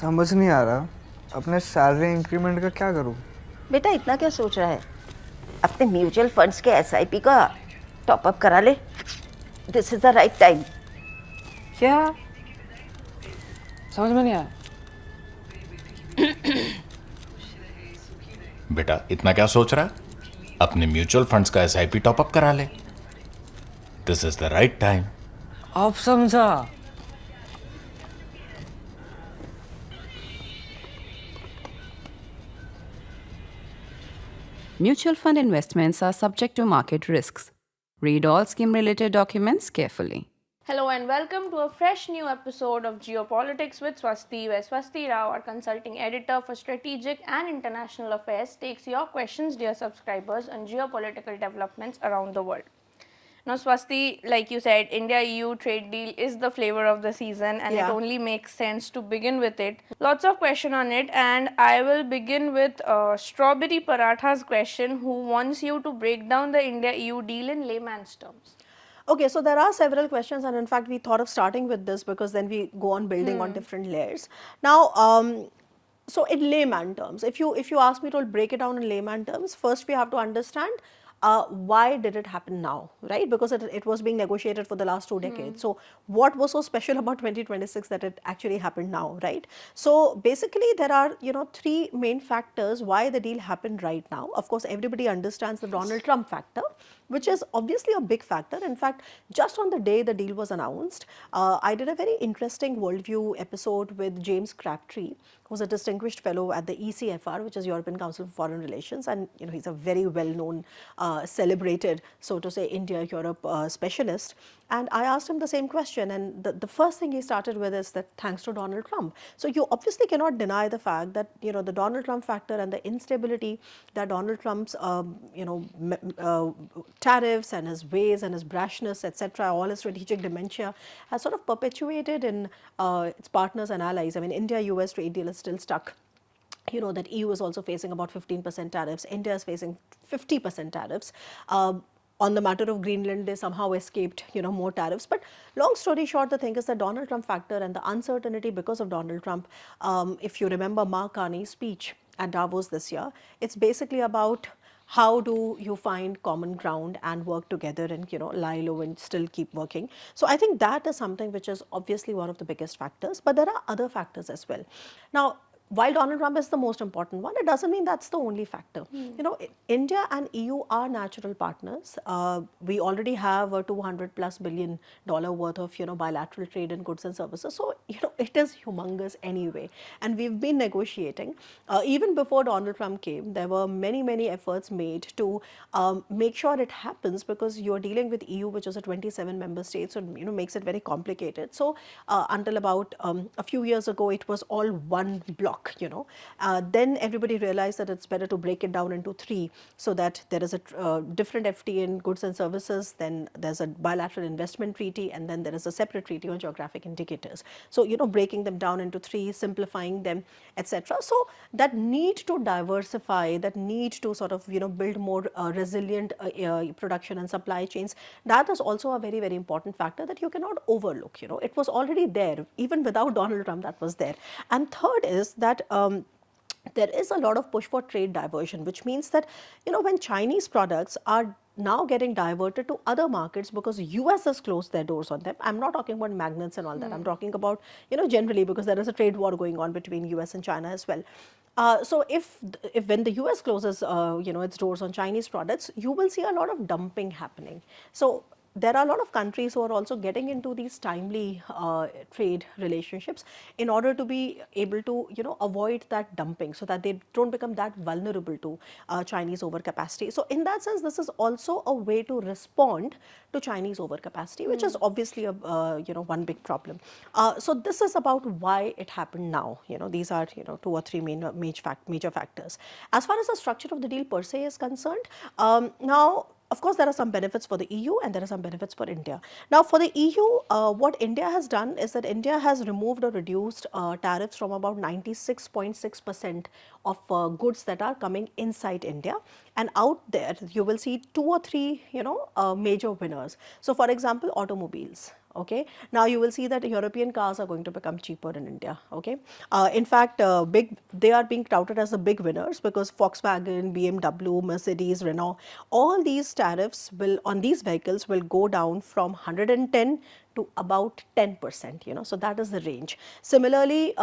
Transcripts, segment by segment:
समझ नहीं आ रहा अपने सैलरी इंक्रीमेंट का क्या करूं। बेटा इतना क्या सोच रहा है? अपने म्यूचुअल फंड्स के एसआईपी का टॉपअप करा ले। This is the right time. क्या? समझ में नहीं आया। बेटा इतना क्या सोच रहा है? अपने म्यूचुअल फंड्स का एसआईपी टॉपअप करा ले। This is the right time. अब समझा। Mutual fund investments are subject to market risks. Read all scheme related documents carefully. Hello and welcome to a fresh new episode of Geopolitics with Swasti, where Swasti Rao, our consulting editor for strategic and international affairs, takes your questions, dear subscribers, on geopolitical developments around the world. Now, Swasti, like you said, India-EU trade deal is the flavor of the season, and it only makes sense to begin with it. Lots of question on it, and I will begin with Strawberry Paratha's question, who wants you to break down the India-EU deal in layman's terms. Okay, so there are several questions, and in fact, we thought of starting with this because then we go on building on different layers. Now, so in layman terms, if you ask me to break it down in layman terms, first we have to understand why did it happen now, right? Because it was being negotiated for the last 2 decades. So what was so special about 2026 that it actually happened now, right? So basically there are, three main factors why the deal happened right now. Of course, everybody understands the Donald Trump factor, which is obviously a big factor. In fact, just on the day the deal was announced, I did a very interesting worldview episode with James Crabtree, who's a distinguished fellow at the ECFR, which is European Council for Foreign Relations, and he's a very well-known, celebrated, so to say, India-Europe specialist. And I asked him the same question, and the first thing he started with is that thanks to Donald Trump. So you obviously cannot deny the fact that the Donald Trump factor and the instability that Donald Trump's tariffs and his ways and his brashness, etc., all his strategic dementia has sort of perpetuated in its partners and allies. I mean, India-US trade deal is still stuck. You know that EU is also facing about 15% tariffs. India is facing 50% tariffs. On the matter of Greenland, they somehow escaped, more tariffs. But long story short, the thing is the Donald Trump factor and the uncertainty because of Donald Trump. If you remember Mark Carney's speech at Davos this year, it's basically about how do you find common ground and work together and lie low and still keep working. So I think that is something which is obviously one of the biggest factors, but there are other factors as well. Now, while Donald Trump is the most important one, it doesn't mean that's the only factor. India and EU are natural partners. We already have a $200+ billion worth of bilateral trade in goods and services. So it is humongous anyway, and we've been negotiating. Even before Donald Trump came, there were many efforts made to make sure it happens, because you're dealing with EU, which is a 27 member states, so makes it very complicated. So until about a few years ago, it was all one block. Then everybody realized that it's better to break it down into 3, so that there is a different FTA in goods and services, then there's a bilateral investment treaty, and then there is a separate treaty on geographic indicators. So breaking them down into 3, simplifying them, etc. So that need to diversify, that need to sort of build more resilient production and supply chains, that is also a very important factor that you cannot overlook. It was already there even without Donald Trump, that was there. And third is that there is a lot of push for trade diversion, which means that when Chinese products are now getting diverted to other markets because US has closed their doors on them. I'm not talking about magnets and all that. I'm talking about generally, because there is a trade war going on between US and China as well. So if when the US closes its doors on Chinese products, you will see a lot of dumping happening. So there are a lot of countries who are also getting into these timely trade relationships in order to be able to avoid that dumping, so that they don't become that vulnerable to Chinese overcapacity. So in that sense, this is also a way to respond to Chinese overcapacity, which is obviously a one big problem. So this is about why it happened now. These are 2 or 3 major factors. As far as the structure of the deal per se is concerned, now, of course, there are some benefits for the EU and there are some benefits for India. Now, for the EU, what India has done is that India has removed or reduced tariffs from about 96.6% of goods that are coming inside India. And out there, you will see 2 or 3, major winners. So, for example, automobiles. Okay, now you will see that European cars are going to become cheaper in India. Okay, in fact, they are being touted as the big winners because Volkswagen, BMW, Mercedes, Renault, all these tariffs will on these vehicles will go down from 110 to about 10%. You know, so that is the range. Similarly.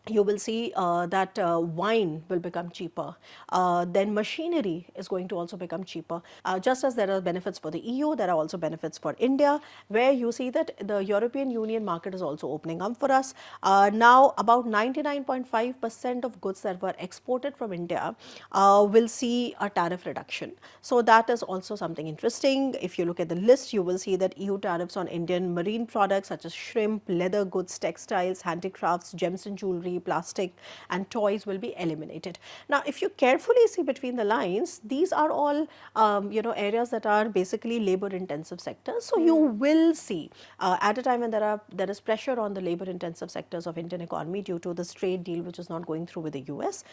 You will see that wine will become cheaper. Then machinery is going to also become cheaper. Just as there are benefits for the EU, there are also benefits for India, where you see that the European Union market is also opening up for us. Now, about 99.5% of goods that were exported from India will see a tariff reduction. So that is also something interesting. If you look at the list, you will see that EU tariffs on Indian marine products such as shrimp, leather goods, textiles, handicrafts, gems and jewelry, plastic and toys will be eliminated. Now, if you carefully see between the lines, these are all areas that are basically labor intensive sectors. So you will see at a time when there is pressure on the labor intensive sectors of Indian economy due to this trade deal which is not going through with the US,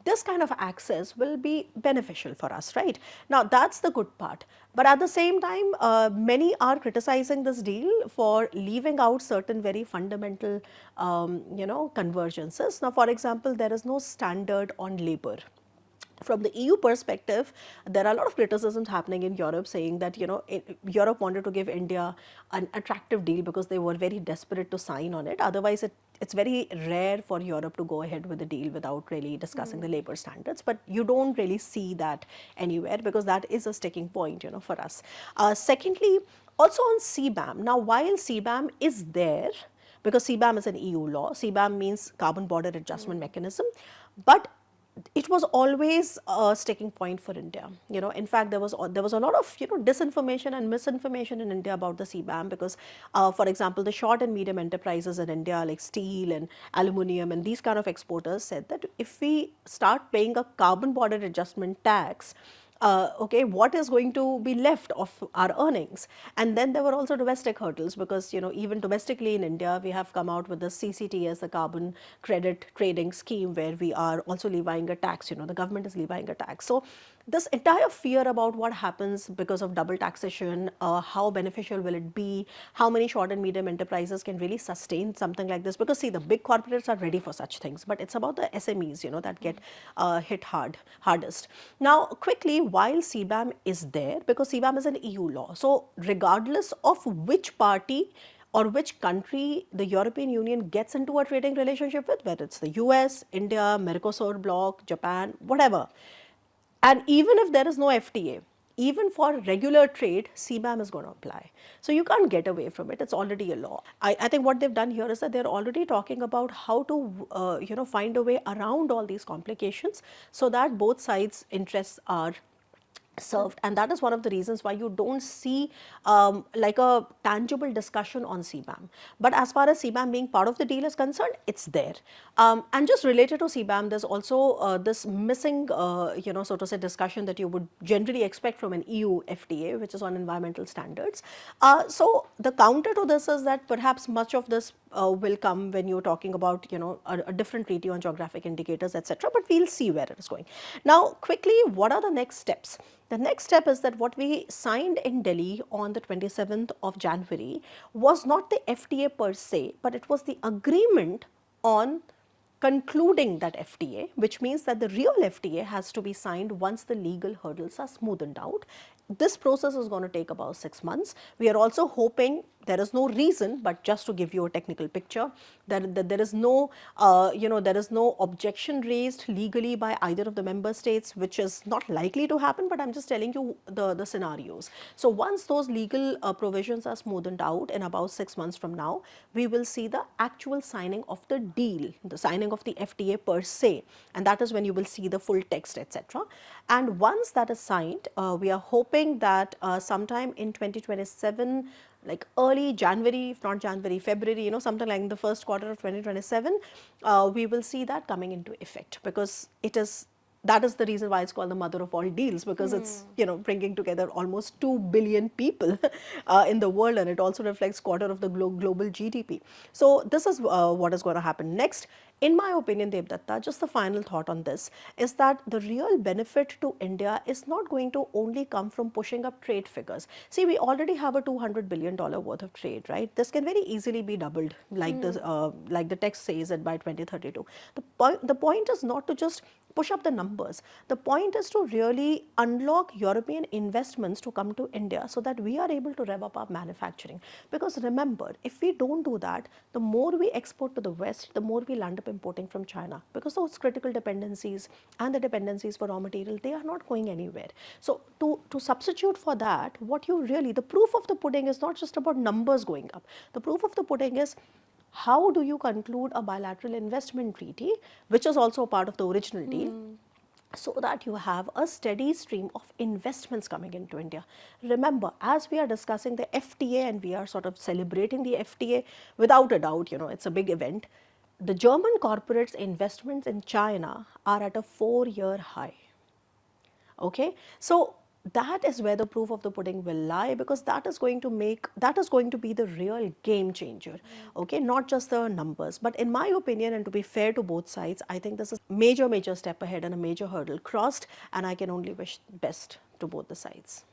this kind of access will be beneficial for us, right? Now, that's the good part. But at the same time, many are criticizing this deal for leaving out certain very fundamental, convergences. Now, for example, there is no standard on labor. From the EU perspective, there are a lot of criticisms happening in Europe saying that, Europe wanted to give India an attractive deal because they were very desperate to sign on it. Otherwise, it's very rare for Europe to go ahead with the deal without really discussing the labor standards. But you don't really see that anywhere because that is a sticking point, for us. Secondly, also on CBAM. Now, while CBAM is there, because CBAM is an EU law, CBAM means Carbon Border Adjustment Mechanism, but it was always a sticking point for India. In fact, there was a lot of disinformation and misinformation in India about the CBAM because, for example, the short and medium enterprises in India like steel and aluminium and these kind of exporters said that if we start paying a carbon border adjustment tax, okay, what is going to be left of our earnings? And then there were also domestic hurdles because, even domestically in India, we have come out with the CCTS, the carbon credit trading scheme, where we are also levying a tax, the government is levying a tax. So this entire fear about what happens because of double taxation, how beneficial will it be, how many short and medium enterprises can really sustain something like this, because see, the big corporates are ready for such things, but it's about the SMEs, that get hit hardest. Now, quickly, while CBAM is there, because CBAM is an EU law, so regardless of which party or which country the European Union gets into a trading relationship with, whether it's the US, India, Mercosur bloc, Japan, whatever, and even if there is no FTA, even for regular trade, CBAM is going to apply. So you can't get away from it. It's already a law. I think what they've done here is that they're already talking about how to, find a way around all these complications so that both sides' interests are served, and that is one of the reasons why you don't see like a tangible discussion on CBAM. But as far as CBAM being part of the deal is concerned, it's there. And just related to CBAM, there's also this missing, so to say, discussion that you would generally expect from an EU FTA, which is on environmental standards. So the counter to this is that perhaps much of this will come when you're talking about, a different treaty on geographic indicators, etc. But we'll see where it is going. Now, quickly, what are the next steps? The next step is that what we signed in Delhi on the 27th of January was not the FTA per se, but it was the agreement on concluding that FTA, which means that the real FTA has to be signed once the legal hurdles are smoothened out. This process is going to take about 6 months. We are also hoping, there is no reason, but just to give you a technical picture, that there is no, there is no objection raised legally by either of the member states, which is not likely to happen, but I'm just telling you the scenarios. So once those legal provisions are smoothened out in about 6 months from now, we will see the actual signing of the deal, the signing of the FTA per se, and that is when you will see the full text, etc. And once that is signed, we are hoping that sometime in 2027, like early January, if not January, February, something like in the first quarter of 2027, we will see that coming into effect, because it is that is the reason why it's called the mother of all deals, because it's, you know, bringing together almost 2 billion people in the world, and it also reflects quarter of the global GDP. So this is what is going to happen next. In my opinion, Devdatta, just the final thought on this is that the real benefit to India is not going to only come from pushing up trade figures. See, we already have a $200 billion worth of trade, right? This can very easily be doubled, like the text says it by 2032. The point is not to just push up the numbers. The point is to really unlock European investments to come to India so that we are able to rev up our manufacturing. Because remember, if we don't do that, the more we export to the West, the more we'll end up importing from China. Because those critical dependencies and the dependencies for raw material, they are not going anywhere. So to substitute for that, what you really, the proof of the pudding is not just about numbers going up. The proof of the pudding is how do you conclude a bilateral investment treaty, which is also a part of the original deal, so that you have a steady stream of investments coming into India. Remember, as we are discussing the FTA and we are sort of celebrating the FTA, without a doubt, you know, it's a big event. The German corporates' investments in China are at a 4-year high. Okay, so that is where the proof of the pudding will lie, because that is going to be the real game changer. Okay, not just the numbers, but in my opinion, and to be fair to both sides, I think this is major step ahead and a major hurdle crossed, and I can only wish best to both the sides.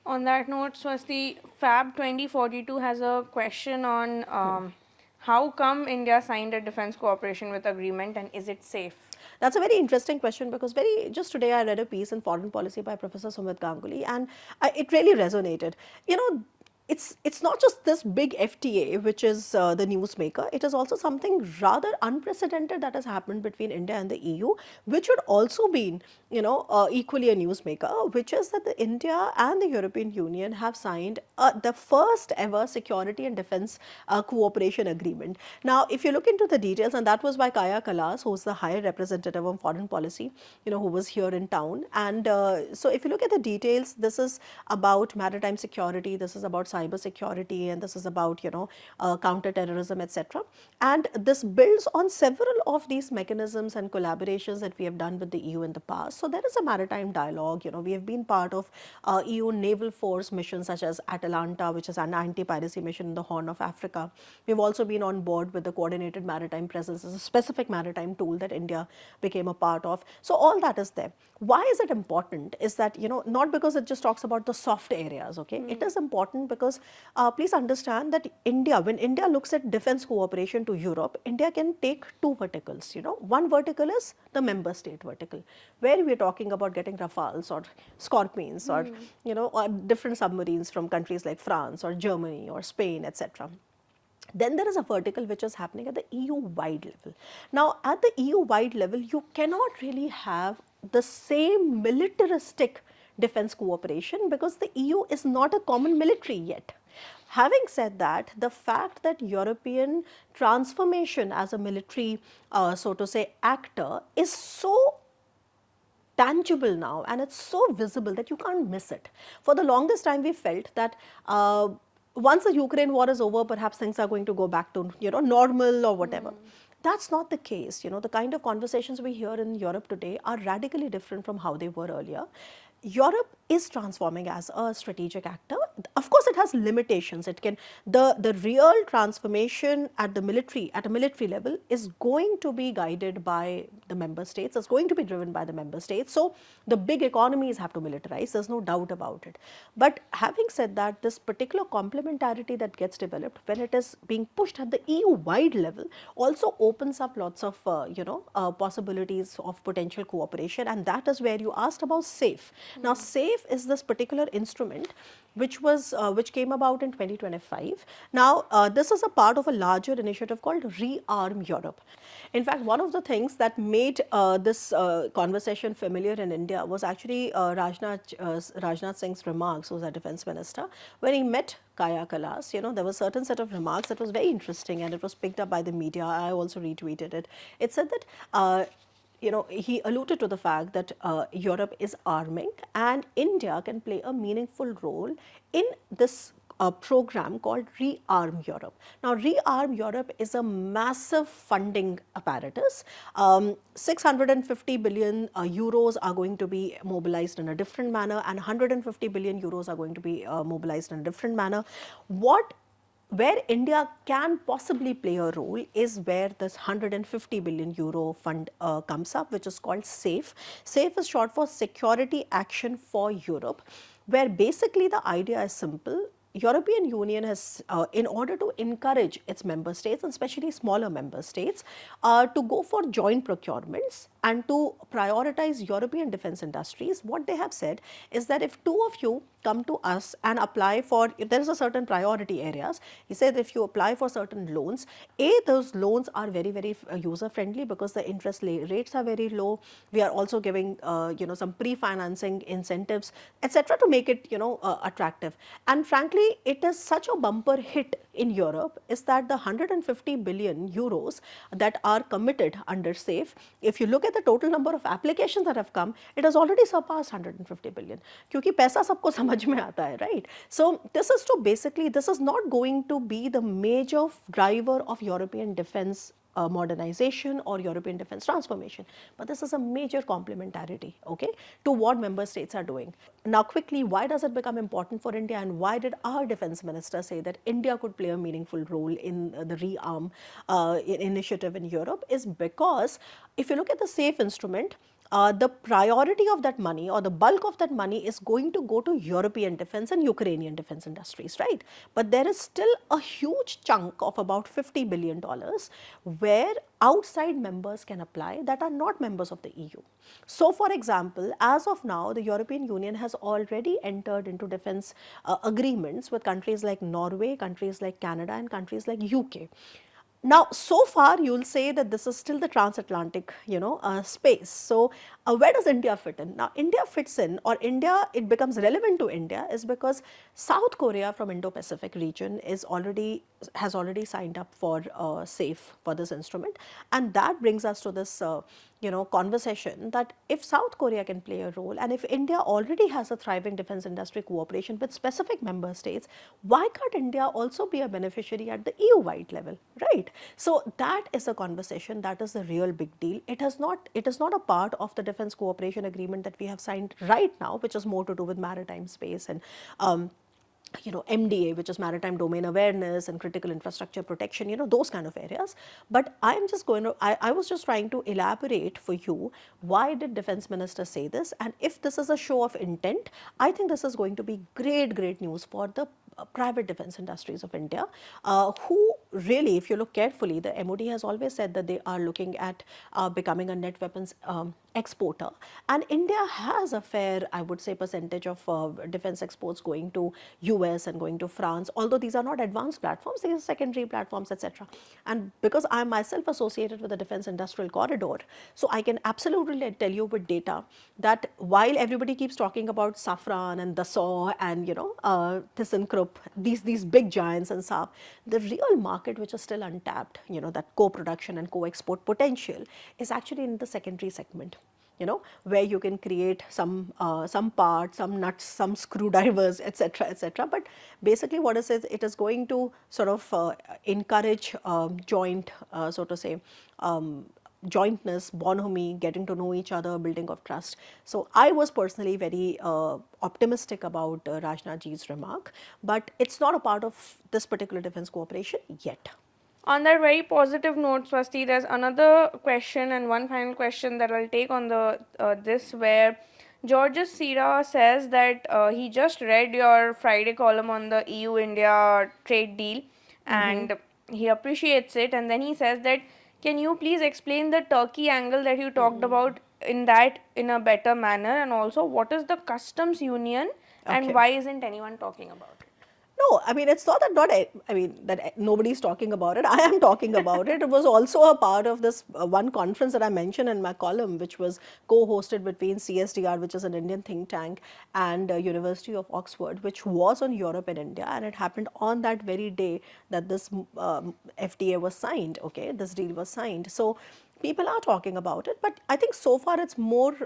On that note, Swasti, Fab 2042 has a question on how come India signed a defense cooperation with agreement, and is it safe? That's a very interesting question, because just today I read a piece in Foreign Policy by Professor Sumit Ganguly, and it really resonated. You know, it's not just this big FTA which is the newsmaker. It is also something rather unprecedented that has happened between India and the EU, which would also be, you know, equally a newsmaker, which is that the India and the European Union have signed the first ever security and defense cooperation agreement. Now, if you look into the details, and that was by Kaya Kalas, who's the High Representative on Foreign Policy, you know, who was here in town. And so if you look at the details, this is about maritime security, this is about cyber security, and this is about, you know, counter-terrorism, etc. And this builds on several of these mechanisms and collaborations that we have done with the EU in the past. So there is a maritime dialogue. You know, we have been part of EU naval force missions such as Atalanta, which is an anti-piracy mission in the Horn of Africa. We've also been on board with the coordinated maritime presence as a specific maritime tool that India became a part of. So all that is there. Why is it important? Is that, you know, not because it just talks about the soft areas, okay? It is important because please understand that when India looks at defense cooperation to Europe, India can take two verticals, you know. One vertical is the member state vertical, where we're talking about getting Rafales or Scorpions or, you know, or different submarines from countries like France or Germany or Spain, etc. Then there is a vertical which is happening at the EU-wide level. Now, at the EU-wide level, you cannot really have the same militaristic defense cooperation because the EU is not a common military yet. Having said that, the fact that European transformation as a military, so to say, actor is so tangible now and it's so visible that you can't miss it. For the longest time, we felt that once the Ukraine war is over, perhaps things are going to go back to, you know, normal or whatever. That's not the case. You know, the kind of conversations we hear in Europe today are radically different from how they were earlier. Europe is transforming as a strategic actor. Of course, it has limitations. It can the real transformation at a military level is going to be guided by the member states. It's going to be driven by the member states. So the big economies have to militarize. There's no doubt about it. But having said that, this particular complementarity that gets developed when it is being pushed at the EU-wide level also opens up lots of possibilities of potential cooperation, and that is where you asked about SAFE. Now, SAFE is this particular instrument which came about in 2025. Now, this is a part of a larger initiative called Rearm Europe. In fact, one of the things that made this conversation familiar in India was actually Rajnath Singh's remarks, who was our defense minister, when he met Kaya Kalas. You know, there was a certain set of remarks that was very interesting, and it was picked up by the media. I also retweeted it. It said that he alluded to the fact that Europe is arming and India can play a meaningful role in this a program called Rearm Europe. Now, Rearm Europe is a massive funding apparatus. 650 billion euros are going to be mobilized in a different manner, and 150 billion euros are going to be mobilized in a different manner. Where India can possibly play a role is where this 150 billion euro fund comes up, which is called SAFE. SAFE is short for Security Action for Europe, where basically the idea is simple. European Union has, in order to encourage its member states, and especially smaller member states, to go for joint procurements and to prioritize European defense industries, what they have said is that if two of you come to us and apply for, if there is a certain priority areas, he said if you apply for certain loans, those loans are very, very user friendly because the interest rates are very low. We are also giving, some pre-financing incentives, etc., to make it, attractive. And frankly, it is such a bumper hit in Europe is that the 150 billion euros that are committed under SAFE, if you look at the total number of applications that have come, it has already surpassed 150 billion. क्योंकि पैसा सबको समझ में आता है, right? So this is to basically, this is not going to be the major driver of European defense modernization or European defense transformation, but this is a major complementarity, okay, to what member states are doing. Now quickly, why does it become important for India, and why did our defense minister say that India could play a meaningful role in the Rearm initiative in Europe, is because if you look at the SAFE instrument, the priority of that money or the bulk of that money is going to go to European defense and Ukrainian defense industries, right? But there is still a huge chunk of about $50 billion where outside members can apply that are not members of the EU. So, for example, as of now, the European Union has already entered into defense agreements with countries like Norway, countries like Canada, and countries like UK. Now, so far, you'll say that this is still the transatlantic, space. So, where does India fit in? Now, India fits in, or India, it becomes relevant to India, is because South Korea from Indo-Pacific region has already signed up for SAFE for this instrument, and that brings us to this, conversation that if South Korea can play a role, and if India already has a thriving defense industry cooperation with specific member states, why can't India also be a beneficiary at the EU-wide level, right? So that is a conversation, that is the real big deal. It is not a part of the defense cooperation agreement that we have signed right now, which is more to do with maritime space and MDA, which is maritime domain awareness and critical infrastructure protection, those kind of areas. But I was just trying to elaborate for you, why did defense minister say this? And if this is a show of intent, I think this is going to be great news for the private defense industries of India, who really, if you look carefully, the MOD has always said that they are looking at becoming a net weapons exporter, and India has a fair, I would say, percentage of defense exports going to US and going to France, although these are not advanced platforms, these are secondary platforms, etc. And because I am myself associated with the defense industrial corridor, so I can absolutely tell you with data that while everybody keeps talking about Safran and Dassault and ThyssenKrupp, these big giants and Saab, the real market which is still untapped, that co-production and co-export potential is actually in the secondary segment. Where you can create some parts, some nuts, some screwdrivers, etc. But basically what it is, it is going to sort of encourage joint, so to say, jointness, bonhomie, getting to know each other, building of trust. So I was personally very optimistic about Rajnath ji's remark, but it's not a part of this particular defense cooperation yet. On that very positive note, Swasti, there's another question and one final question that I'll take on the this, where Georges Sira says that he just read your Friday column on the EU-India trade deal and he appreciates it, and then he says that, can you please explain the Turkey angle that you talked about in a better manner, and also what is the customs union and why isn't anyone talking about it? No, I mean, it's not that nobody's talking about it. I am talking about it. It was also a part of this one conference that I mentioned in my column, which was co-hosted between CSDR, which is an Indian think tank, and University of Oxford, which was on Europe and India, and it happened on that very day that this FTA was signed, okay, this deal was signed. So people are talking about it, but I think so far it's more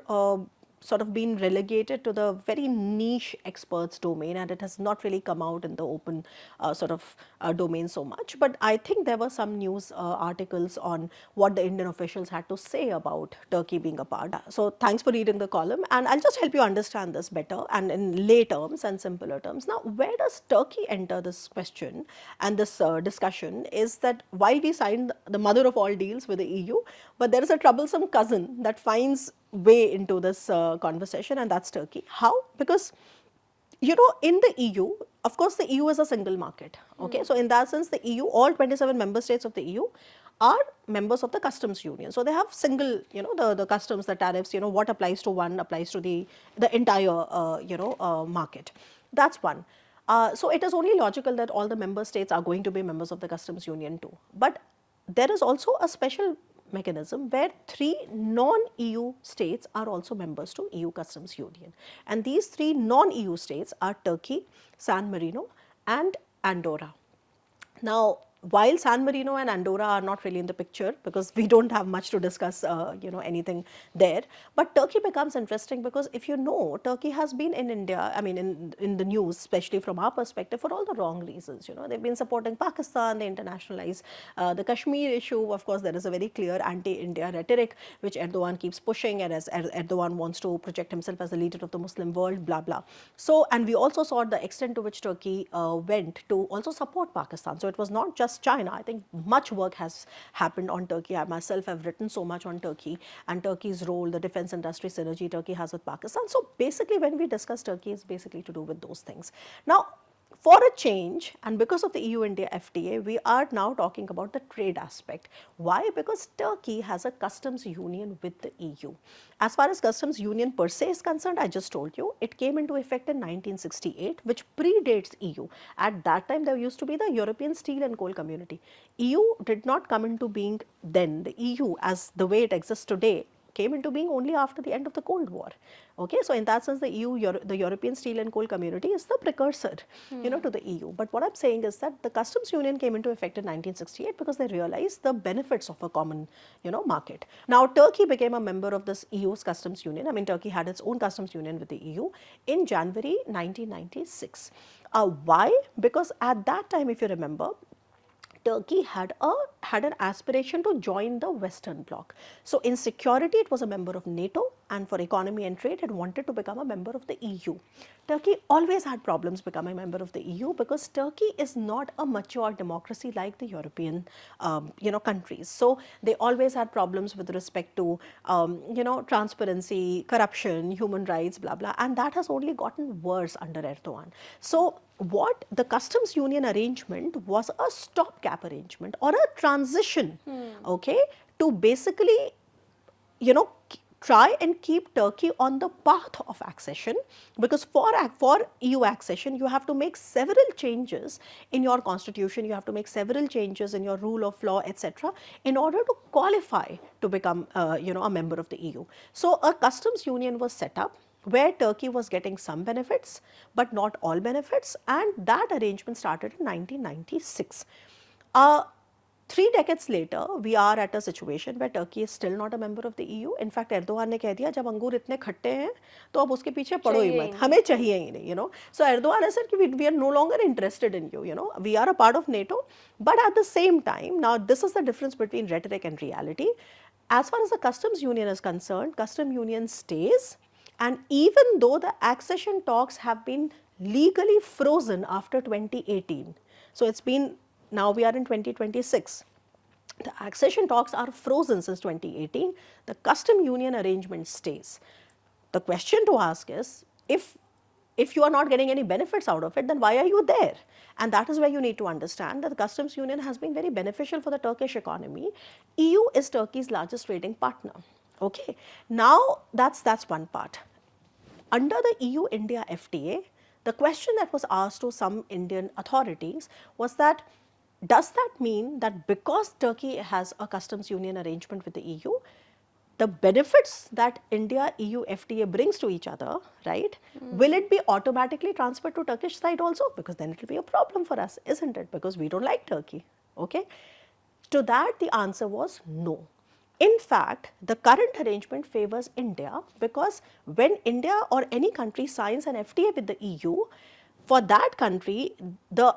sort of been relegated to the very niche experts domain, and it has not really come out in the open domain so much. But I think there were some news articles on what the Indian officials had to say about Turkey being a part. So thanks for reading the column, and I'll just help you understand this better and in lay terms and simpler terms. Now, where does Turkey enter this question and this discussion is that while we signed the mother of all deals with the EU, but there is a troublesome cousin that finds way into this conversation, and that's Turkey. How? Because in the EU, of course, the EU is a single market. Okay, so in that sense, the EU, all 27 member states of the EU, are members of the customs union. So they have single, the customs, the tariffs. What applies to one applies to the entire, market. That's one. So it is only logical that all the member states are going to be members of the customs union too. But there is also a special mechanism where 3 non-EU states are also members to EU Customs Union. And these 3 non-EU states are Turkey, San Marino and Andorra. Now, while San Marino and Andorra are not really in the picture because we don't have much to discuss, anything there, but Turkey becomes interesting because if Turkey has been in India, I mean in the news, especially from our perspective, for all the wrong reasons. They've been supporting Pakistan, they internationalize the Kashmir issue. Of course, there is a very clear anti-India rhetoric which Erdogan keeps pushing, and as Erdogan wants to project himself as the leader of the Muslim world, blah blah. So, and we also saw the extent to which Turkey went to also support Pakistan. So it was not just China. I think much work has happened on Turkey. I myself have written so much on Turkey and Turkey's role, the defense industry synergy Turkey has with Pakistan. So basically when we discuss Turkey, it's basically to do with those things. Now, for a change, and because of the EU-India FTA, we are now talking about the trade aspect. Why? Because Turkey has a customs union with the EU. As far as customs union per se is concerned, I just told you, it came into effect in 1968, which predates EU. At that time, there used to be the European Steel and Coal Community. EU did not come into being then. The EU, as the way it exists today, came into being only after the end of the Cold War. Okay, so in that sense, the EU, the European Steel and Coal Community is the precursor, to the EU. But what I'm saying is that the customs union came into effect in 1968 because they realized the benefits of a common, market. Now, Turkey became a member of this EU's customs union. I mean, Turkey had its own customs union with the EU in January 1996. Why? Because at that time, if you remember, Turkey had an aspiration to join the Western Bloc. So in security, it was a member of NATO, and for economy and trade, it wanted to become a member of the EU. Turkey always had problems becoming a member of the EU because Turkey is not a mature democracy like the European, countries. So they always had problems with respect to, transparency, corruption, human rights, blah blah, and that has only gotten worse under Erdogan. So what the customs union arrangement was a stopgap arrangement or a transition, okay, to basically, try and keep Turkey on the path of accession, because for EU accession, you have to make several changes in your constitution, you have to make several changes in your rule of law, etc., in order to qualify to become, a member of the EU. So a customs union was set up where Turkey was getting some benefits, but not all benefits, and that arrangement started in 1996. 3 decades later, we are at a situation where Turkey is still not a member of the EU. In fact, Erdogan ने कह दिया जब अंगूर इतने खट्टे हैं तो अब उसके पीछे पड़ो ही मत, हमें चाहिए ही नहीं, So Erdogan has said we are no longer interested in you, we are a part of NATO, but at the same time, now this is the difference between rhetoric and reality. As far as the customs union is concerned, customs union stays, and even though the accession talks have been legally frozen after 2018, so it's been, now we are in 2026. The accession talks are frozen since 2018. The custom union arrangement stays. The question to ask is, if you are not getting any benefits out of it, then why are you there? And that is where you need to understand that the customs union has been very beneficial for the Turkish economy. EU is Turkey's largest trading partner. Okay, now that's one part. Under the EU-India FTA, the question that was asked to some Indian authorities was that, does that mean that because Turkey has a customs union arrangement with the EU, the benefits that India-EU FTA brings to each other, right, will it be automatically transferred to Turkish side also? Because then it will be a problem for us, isn't it? Because we don't like Turkey, okay? To that, the answer was no. In fact, the current arrangement favors India because when India or any country signs an FTA with the EU, for that country, the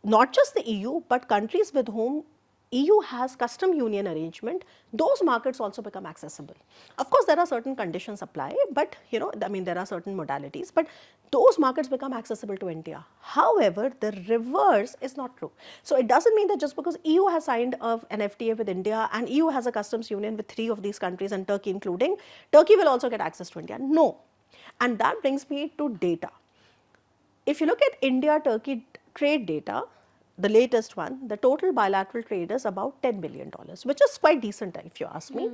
not just the EU, but countries with whom EU has custom union arrangement, those markets also become accessible. Of course, there are certain conditions apply, but I mean, there are certain modalities, but those markets become accessible to India. However, the reverse is not true. So it doesn't mean that just because EU has signed an FTA with India and EU has a customs union with 3 of these countries and Turkey including, Turkey will also get access to India. No. And that brings me to data. If you look at India-Turkey trade data, the latest one, the total bilateral trade is about $10 billion, which is quite decent if you ask me.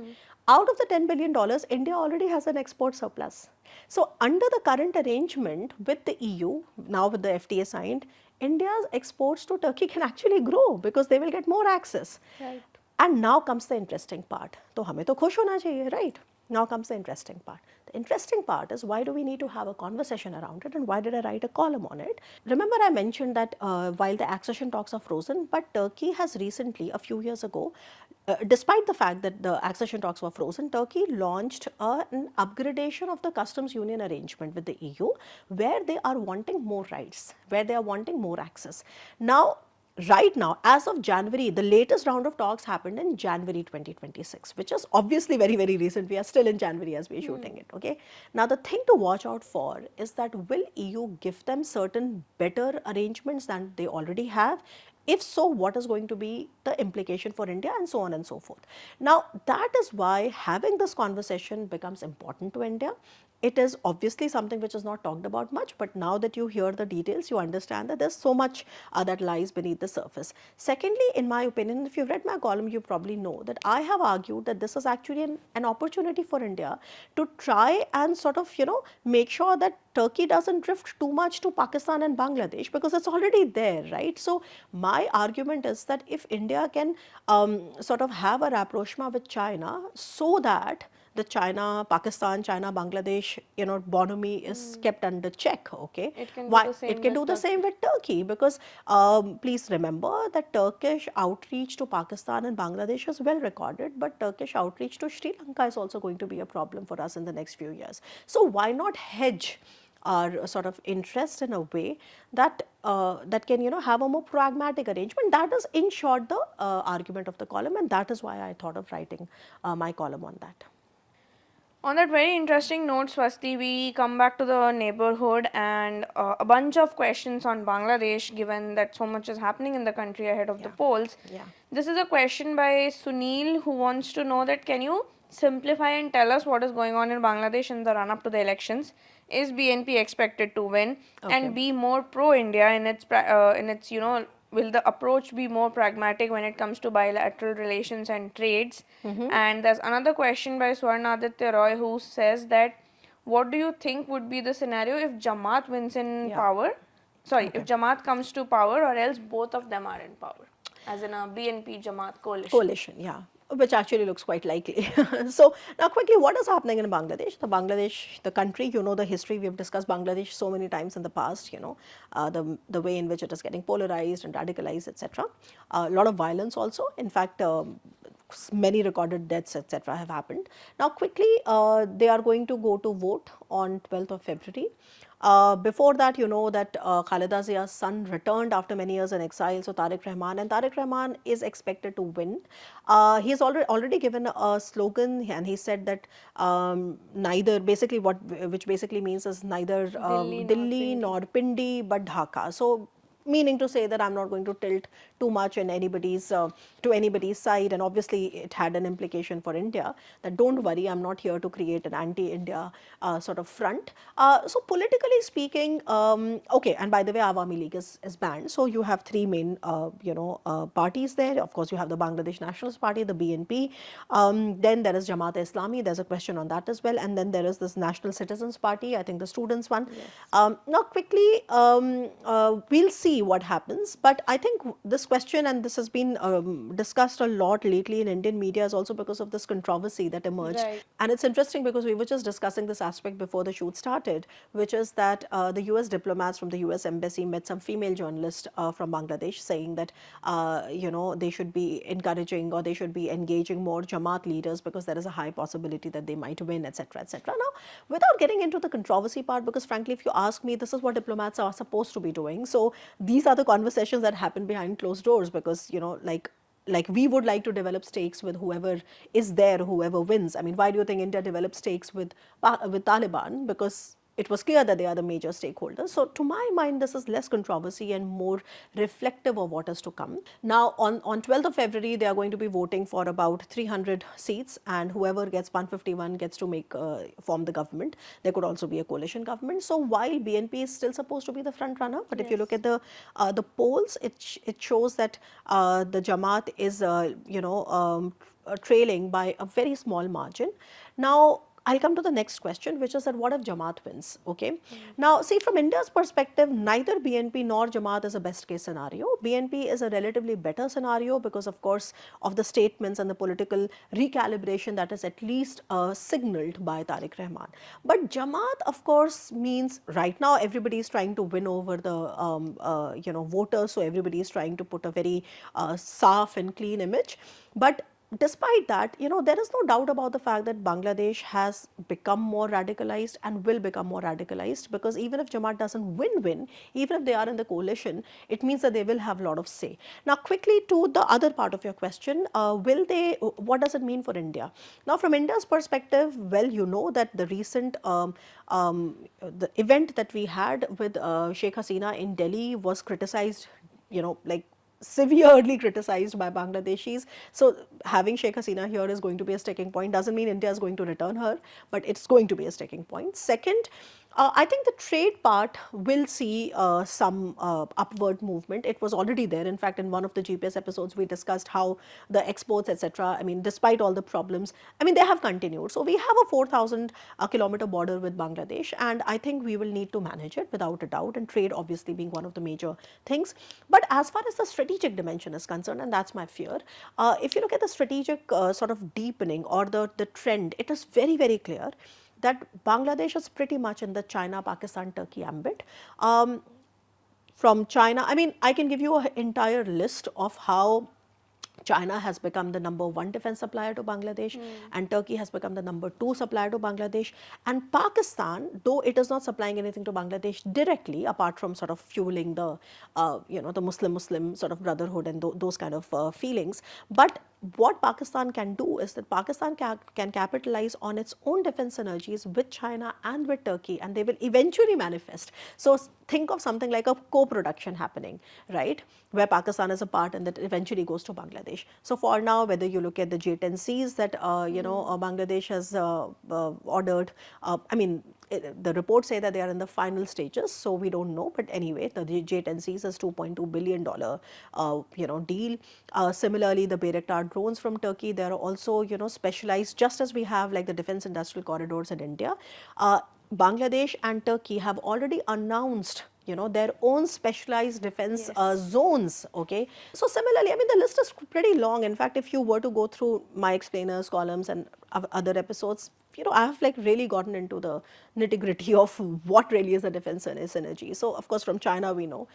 Out of the $10 billion, India already has an export surplus. So under the current arrangement with the EU, now with the FTA signed, India's exports to Turkey can actually grow because they will get more access. Right. And now comes the interesting part. तो हमें तो खुश होना चाहिए, right? Now comes the interesting part. The interesting part is why do we need to have a conversation around it and why did I write a column on it? Remember I mentioned that while the accession talks are frozen, but Turkey has recently, a few years ago, despite the fact that the accession talks were frozen, Turkey launched an upgradation of the customs union arrangement with the EU where they are wanting more rights, where they are wanting more access. Now, right now, as of January, the latest round of talks happened in January 2026, which is obviously very, very recent. We are still in January as we're shooting it, okay? Now, the thing to watch out for is that will EU give them certain better arrangements than they already have? If so, what is going to be the implication for India and so on and so forth. Now, that is why having this conversation becomes important to India. It is obviously something which is not talked about much, but now that you hear the details, you understand that there's so much that lies beneath the surface. Secondly, in my opinion, if you've read my column, you probably know that I have argued that this is actually an opportunity for India to try and sort of, make sure that Turkey doesn't drift too much to Pakistan and Bangladesh because it's already there, right? So my argument is that if India can sort of have a rapprochement with China so that the China, Pakistan, China, Bangladesh, bonhomie is kept under check, okay? It can do Why? the same It can with do the Turkey. same with Turkey because please remember that Turkish outreach to Pakistan and Bangladesh is well recorded, but Turkish outreach to Sri Lanka is also going to be a problem for us in the next few years. So why not hedge our sort of interest in a way that that can have a more pragmatic arrangement? That is in short the argument of the column, and that is why I thought of writing my column on that. On that very interesting note, Swasti, we come back to the neighborhood and a bunch of questions on Bangladesh, given that so much is happening in the country ahead of the polls. Yeah. This is a question by Sunil who wants to know that can you simplify and tell us what is going on in Bangladesh in the run-up to the elections? Is BNP expected to win and be more pro-India in its will the approach be more pragmatic when it comes to bilateral relations and trades? And there's another question by Swarnaditya Roy who says that what do you think would be the scenario if Jamaat wins in power? Sorry, if Jamaat comes to power or else both of them are in power, as in a BNP Jamaat coalition. Yeah, which actually looks quite likely. So now quickly, what is happening in Bangladesh? The country, the history, we've discussed Bangladesh so many times in the past, the way in which it is getting polarized and radicalized, etc. A lot of violence also. In fact, many recorded deaths, etc. have happened. Now quickly, they are going to go to vote on 12th of February. Before that, that Khaleda Zia's son returned after many years in exile, so Tariq Rahman is expected to win. He has already given a slogan and he said that neither, basically which basically means is neither Delhi nor Pindi but Dhaka. So meaning to say that I'm not going to tilt too much in anybody's to anybody's side, and obviously it had an implication for India that don't worry, I'm not here to create an anti-India sort of front. So politically speaking, okay, and by the way, Awami League is banned, so you have 3 main parties there. Of course, you have the Bangladesh Nationalist Party, the BNP, then there is Jamaat Islami, there's a question on that as well, and then there is this National Citizens Party, I think the students one. Now quickly, we'll see see what happens. But I think this question, and this has been discussed a lot lately in Indian media, is also because of this controversy that emerged. Right. And it's interesting because we were just discussing this aspect before the shoot started, which is that the US diplomats from the US embassy met some female journalists from Bangladesh saying that, they should be encouraging or they should be engaging more Jamaat leaders because there is a high possibility that they might win, etc., etc. Now, without getting into the controversy part, because frankly, if you ask me, this is what diplomats are supposed to be doing. So these are the conversations that happen behind closed doors because, like we would like to develop stakes with whoever is there, whoever wins. I mean, why do you think India developed stakes with Taliban? Because it was clear that they are the major stakeholders. So to my mind, this is less controversy and more reflective of what is to come. Now, on 12th of February, they are going to be voting for about 300 seats, and whoever gets 151 gets to form the government. There could also be a coalition government. So while BNP is still supposed to be the front runner, but if you look at the polls, it shows that the Jamaat is trailing by a very small margin. Now, I'll come to the next question, which is that what if Jamaat wins? Okay. Now, see, from India's perspective, neither BNP nor Jamaat is a best case scenario. BNP is a relatively better scenario because, of course, of the statements and the political recalibration that is at least signaled by Tariq Rahman. But Jamaat, of course, means right now everybody is trying to win over the voters. So everybody is trying to put a very safe and clean image. But despite that, there is no doubt about the fact that Bangladesh has become more radicalized and will become more radicalized, because even if Jamaat doesn't win, even if they are in the coalition, it means that they will have a lot of say. Now, quickly to the other part of your question, what does it mean for India? Now, from India's perspective, well, you know that the recent the event that we had with Sheikh Hasina in Delhi was criticized, severely criticized by Bangladeshis. So having Sheikh Hasina here is going to be a sticking point. Doesn't mean India is going to return her, but it's going to be a sticking point. Second, I think the trade part will see some upward movement. It was already there. In fact, in one of the GPS episodes, we discussed how the exports, etc., I mean, despite all the problems, I mean, they have continued. So we have a 4,000 kilometer border with Bangladesh, and I think we will need to manage it without a doubt, and trade obviously being one of the major things. But as far as the strategic dimension is concerned, and that's my fear, if you look at the strategic sort of deepening or the trend, it is very, very clear that Bangladesh is pretty much in the China, Pakistan, Turkey ambit. From China, I mean, I can give you an entire list of how China has become the #1 defense supplier to Bangladesh, and Turkey has become the #2 supplier to Bangladesh. And Pakistan, though it is not supplying anything to Bangladesh directly, apart from sort of fueling the, the Muslim sort of brotherhood and those kind of feelings, but what Pakistan can do is that Pakistan can capitalize on its own defense synergies with China and with Turkey, and they will eventually manifest. So think of something like a co-production happening, right, where Pakistan is a part and that eventually goes to Bangladesh. So for now, whether you look at the J-10Cs that Bangladesh has ordered, the reports say that they are in the final stages, so we don't know. But anyway, the J-10Cs is $2.2 billion deal. Similarly, the Bayraktar drones from Turkey, they are also specialized, just as we have like the defense industrial corridors in India. Bangladesh and Turkey have already announced their own specialized defense zones. Okay, so similarly, I mean, the list is pretty long. In fact, if you were to go through my explainers columns and other episodes, I have like really gotten into the nitty-gritty of what really is the defense synergy. So of course, from China we know,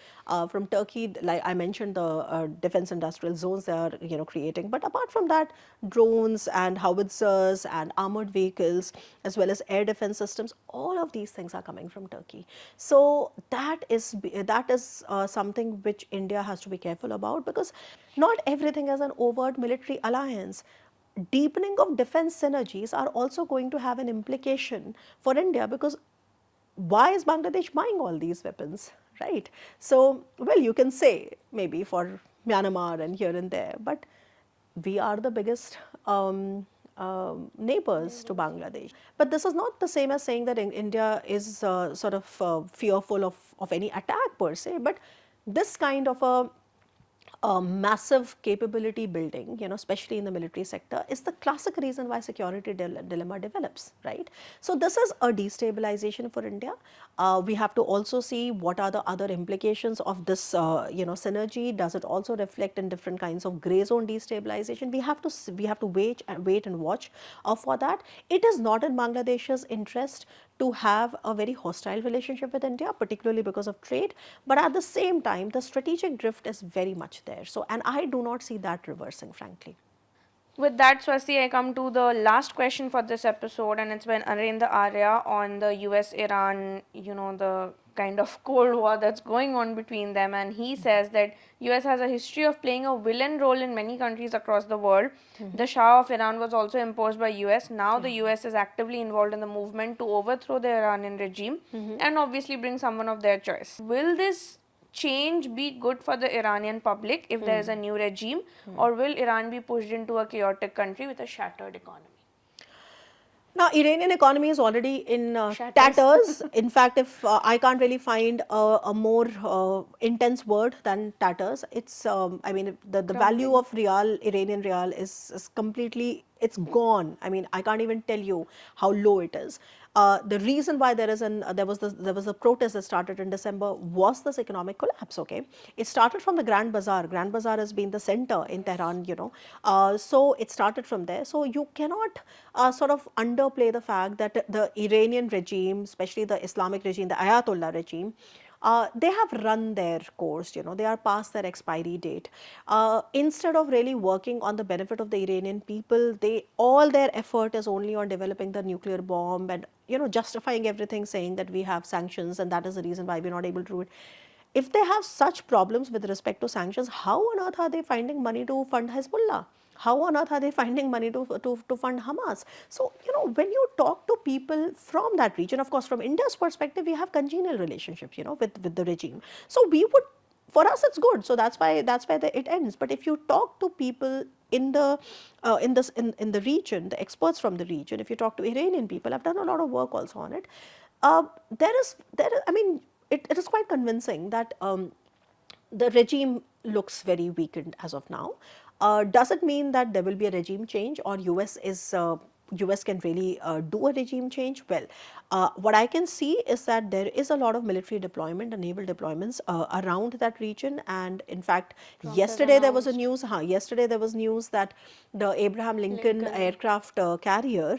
from Turkey, like I mentioned, the defense industrial zones they are creating. But apart from that, drones and howitzers and armored vehicles, as well as air defense systems, all of these things are coming from Turkey. So that is something which India has to be careful about, because not everything is an overt military alliance. Deepening of defense synergies are also going to have an implication for India, because why is Bangladesh buying all these weapons, right? So, well, you can say maybe for Myanmar and here and there, but we are the biggest neighbors to Bangladesh. But this is not the same as saying that India is sort of fearful of any attack per se, but this kind of a massive capability building, especially in the military sector, is the classic reason why security dilemma develops, right? So this is a destabilization for India. We have to also see what are the other implications of this, synergy. Does it also reflect in different kinds of gray zone destabilization? We have to wait and watch for that. It is not in Bangladesh's interest to have a very hostile relationship with India, particularly because of trade. But at the same time, the strategic drift is very much there. So, and I do not see that reversing, frankly. With that, Swasti, I come to the last question for this episode, and it's by Narendra Arya on the US-Iran, the kind of Cold War that's going on between them. And he says that US has a history of playing a villain role in many countries across the world. The Shah of Iran was also imposed by US. Now the US is actively involved in the movement to overthrow the Iranian regime and obviously bring someone of their choice. Will this change be good for the Iranian public if there is a new regime, or will Iran be pushed into a chaotic country with a shattered economy? Now, Iranian economy is already in Shatters. tatters. In fact, if I can't really find a more intense word than tatters, it's, I mean, the value of Iranian real is completely, it's gone. I mean, I can't even tell you how low it is. The reason why there was a protest that started in December was this economic collapse. Okay, it started from the Grand Bazaar. Grand Bazaar has been the center in Tehran, so it started from there. So you cannot sort of underplay the fact that the Iranian regime, especially the Islamic regime, the Ayatollah regime, they have run their course, they are past their expiry date. Instead of really working on the benefit of the Iranian people, all their effort is only on developing the nuclear bomb and, justifying everything, saying that we have sanctions and that is the reason why we're not able to do it. If they have such problems with respect to sanctions, how on earth are they finding money to fund Hezbollah? How on earth are they finding money to fund Hamas? So, when you talk to people from that region, of course, from India's perspective, we have congenial relationships, with the regime. So we would, for us, it's good. So that's why it ends. But if you talk to people in the in the region, the experts from the region, if you talk to Iranian people, I've done a lot of work also on it. I mean, it is quite convincing that the regime looks very weakened as of now. Does it mean that there will be a regime change, or US can really do a regime change? Well, what I can see is that there is a lot of military deployment and naval deployments around that region. And in fact, yesterday there was news that the Abraham Lincoln aircraft carrier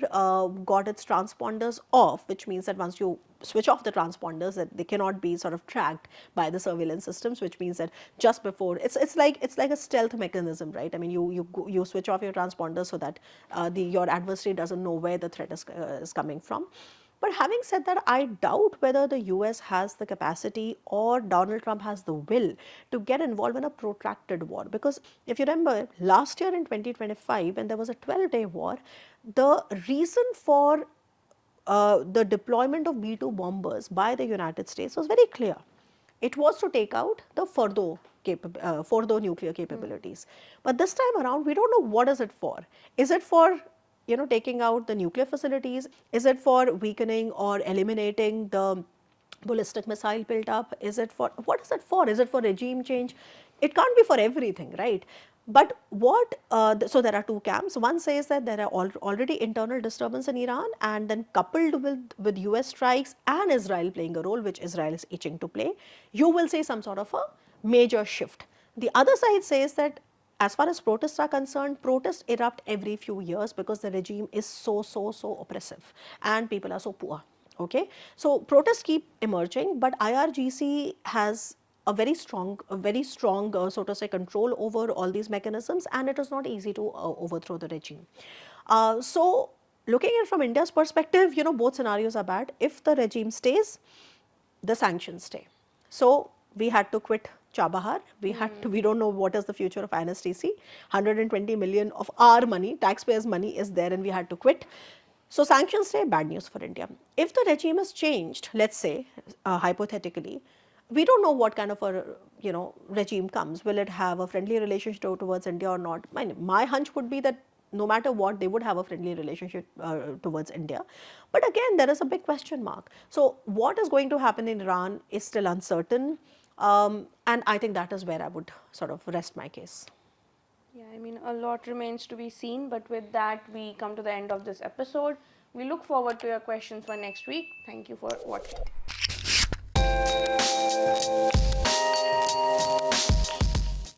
got its transponders off, which means that once you switch off the transponders, that they cannot be sort of tracked by the surveillance systems, which means that just before, it's like a stealth mechanism, right? I mean, you switch off your transponders so that your adversary doesn't know where the threat is coming from. But having said that, I doubt whether the US has the capacity or Donald Trump has the will to get involved in a protracted war. Because if you remember, last year in 2025, when there was a 12-day war, the reason for the deployment of B-2 bombers by the United States was very clear. It was to take out the Fordo nuclear capabilities. But this time around, we don't know what is it for. Is it for taking out the nuclear facilities? Is it for weakening or eliminating the ballistic missile build-up? What is it for? Is it for regime change? It can't be for everything, right? But so there are two camps. One says that there are already internal disturbance in Iran, and then coupled with US strikes and Israel playing a role, which Israel is itching to play, you will see some sort of a major shift. The other side says that as far as protests are concerned, protests erupt every few years because the regime is so oppressive and people are so poor. Okay, so protests keep emerging, but IRGC has a very strong, so to say, control over all these mechanisms, and it is not easy to overthrow the regime. So, looking at it from India's perspective, both scenarios are bad. If the regime stays, the sanctions stay. So, we had to quit Chabahar. We don't know what is the future of INSTC. 120 million of our money, taxpayers' money, is there, and we had to quit. So sanctions stay, bad news for India. If the regime is changed, let's say, hypothetically, we don't know what kind of a regime comes. Will it have a friendly relationship towards India or not? My hunch would be that no matter what, they would have a friendly relationship towards India. But again, there is a big question mark. So what is going to happen in Iran is still uncertain. And I think that is where I would sort of rest my case. Yeah, I mean, a lot remains to be seen, but with that, we come to the end of this episode. We look forward to your questions for next week. Thank you for watching.